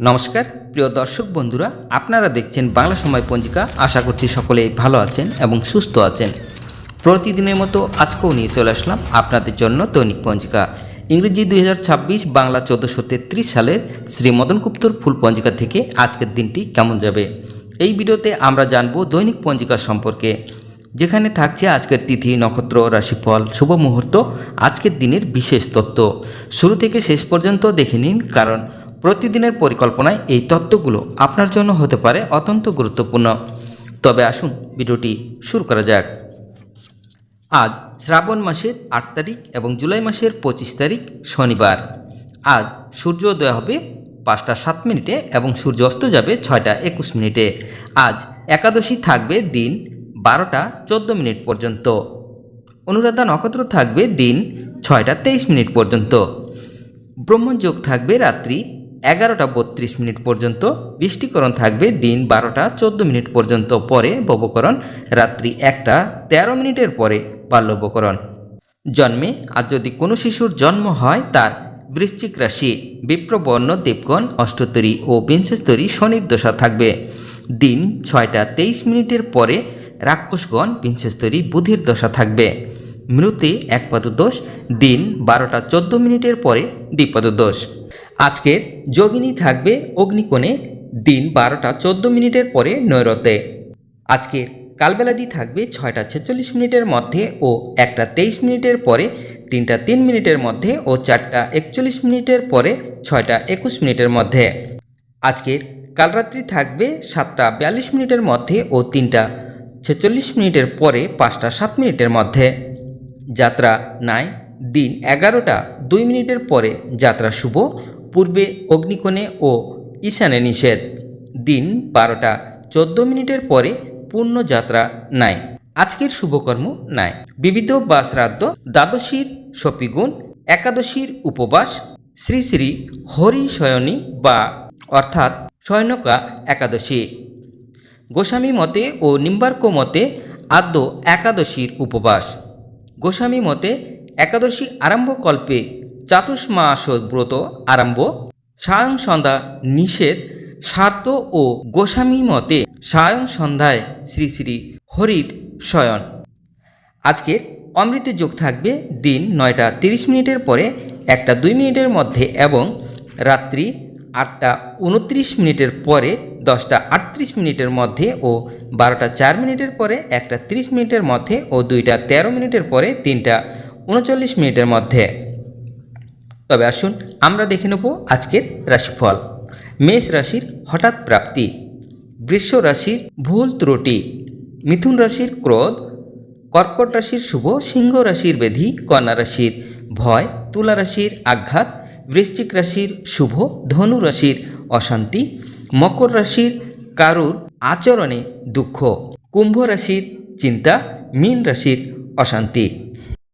নমস্কার প্রিয় দর্শক বন্ধুরা, আপনারা দেখছেন বাংলা সময় পঞ্জিকা। আশা করছি সকলে ভালো আছেন এবং সুস্থ আছেন। প্রতিদিনের মতো আজকেও নিয়ে চলে আসলাম আপনাদের জন্য দৈনিক পঞ্জিকা। ইংরেজি 2026, বাংলা 1433 সালের শ্রী মদনগুপ্তর ফুল পঞ্জিকা থেকে আজকের দিনটি কেমন যাবে, এই ভিডিওতে আমরা জানব দৈনিক পঞ্জিকা সম্পর্কে, যেখানে থাকছে আজকের তিথি, নক্ষত্র, রাশিফল, শুভ মুহূর্ত, আজকের দিনের বিশেষ তথ্য। শুরু থেকে শেষ পর্যন্ত দেখে নিন, কারণ প্রতিদিনের পরিকল্পনায় এই তথ্যগুলো আপনার জন্য হতে পারে অত্যন্ত গুরুত্বপূর্ণ। তবে আসুন ভিডিওটি শুরু করা যাক। আজ শ্রাবণ মাসের 8 তারিখ এবং জুলাই মাসের 25 তারিখ শনিবার। আজ সূর্যোদয় হবে 5টা 7 মিনিটে এবং সূর্য অস্ত যাবে 6টা 21 মিনিটে। আজ একাদশী থাকবে দিন 12টা 14 মিনিট পর্যন্ত। অনুরাধা নক্ষত্র থাকবে দিন 6টা 23 মিনিট পর্যন্ত। ব্রহ্মযোগ থাকবে রাত্রি 11টা 32 মিনিট পর্যন্ত। বৃষ্টিকরণ থাকবে দিন 12টা 14 মিনিট পর্যন্ত, পরে ববকরণ রাত্রি 1টা 13 মিনিটের পরে বাল্যবকরণ। জন্মে আজ যদি কোনো শিশুর জন্ম হয়, তার বৃশ্চিক রাশি, বিপ্রবর্ণ দেবগণ অষ্টোত্তরী ও বিংশস্তরী শনির দশা থাকবে। দিন 6টা 23 মিনিটের পরে রাক্ষসগণ বিংশস্তরী বুধির দশা থাকবে। মৃতে একপাদ দোষ, দিন 12টা 14 মিনিটের পরে দ্বিপাদ দোষ। আজকের যোগিনী থাকবে অগ্নিকোণে, দিন 12টা 14 মিনিটের পরে নৈরতে। আজকের কালবেলাদি থাকবে 6টা 46 মিনিটের মধ্যে ও 1টা 23 মিনিটের পরে, 3টা 3 মিনিটের মধ্যে ও 4টা 41 মিনিটের পরে 6টা 21 মিনিটের মধ্যে। আজকের কালরাত্রি থাকবে 7টা 42 মিনিটের মধ্যে ও 3টা 46 মিনিটের পরে 5টা 7 মিনিটের মধ্যে। যাত্রা নাই, দিন 11টা 2 মিনিটের পরে যাত্রা শুভ, পূর্বে অগ্নিকোণে ও ঈশানে নিষেধ। দিন 12টা 14 মিনিটের পরে পূর্ণ যাত্রা নাই। আজকের শুভকর্ম নাই। বিবিধ বা শ্রাদ্ধ, দ্বাদশীর শপিগুণ, একাদশীর উপবাস, শ্রী শ্রী হরি শয়নী বা অর্থাৎ শয়নকা একাদশী। গোস্বামী মতে ও নিম্বার্ক মতে আদ্য একাদশীর উপবাস। গোস্বামী মতে একাদশী আরম্ভকল্পে চাতুর্মাস ব্রত আরম্ভ, সায়ং সন্ধ্যা নিষেধ স্বার্থ ও গোস্বামী মতে সায়ং সন্ধ্যায় শ্রী শ্রী হরির শয়ন। আজকের অমৃত যোগ থাকবে দিন 9টা 30 মিনিটের পরে 1টা 2 মিনিটের মধ্যে এবং রাত্রি 8টা 29 মিনিটের পরে 10টা 38 মিনিটের মধ্যে ও 12টা 4 মিনিটের পরে 1টা 30 মিনিটের মধ্যে ও 2টা 13 মিনিটের পরে 3টা 39 মিনিটের মধ্যে। তবে আসুন আমরা দেখে নেব আজকের রাশিফল। মেষ রাশির হঠাৎ প্রাপ্তি, বৃষ রাশির ভুল ত্রুটি, মিথুন রাশির ক্রোধ, কর্কট রাশির শুভ, সিংহ রাশির ব্যাধি, কন্যা রাশির ভয়, তুলা রাশির আঘাত, বৃশ্চিক রাশির শুভ, ধনু রাশির অশান্তি, মকর রাশির কারুর আচরণে দুঃখ, কুম্ভ রাশির চিন্তা, মীন রাশির অশান্তি।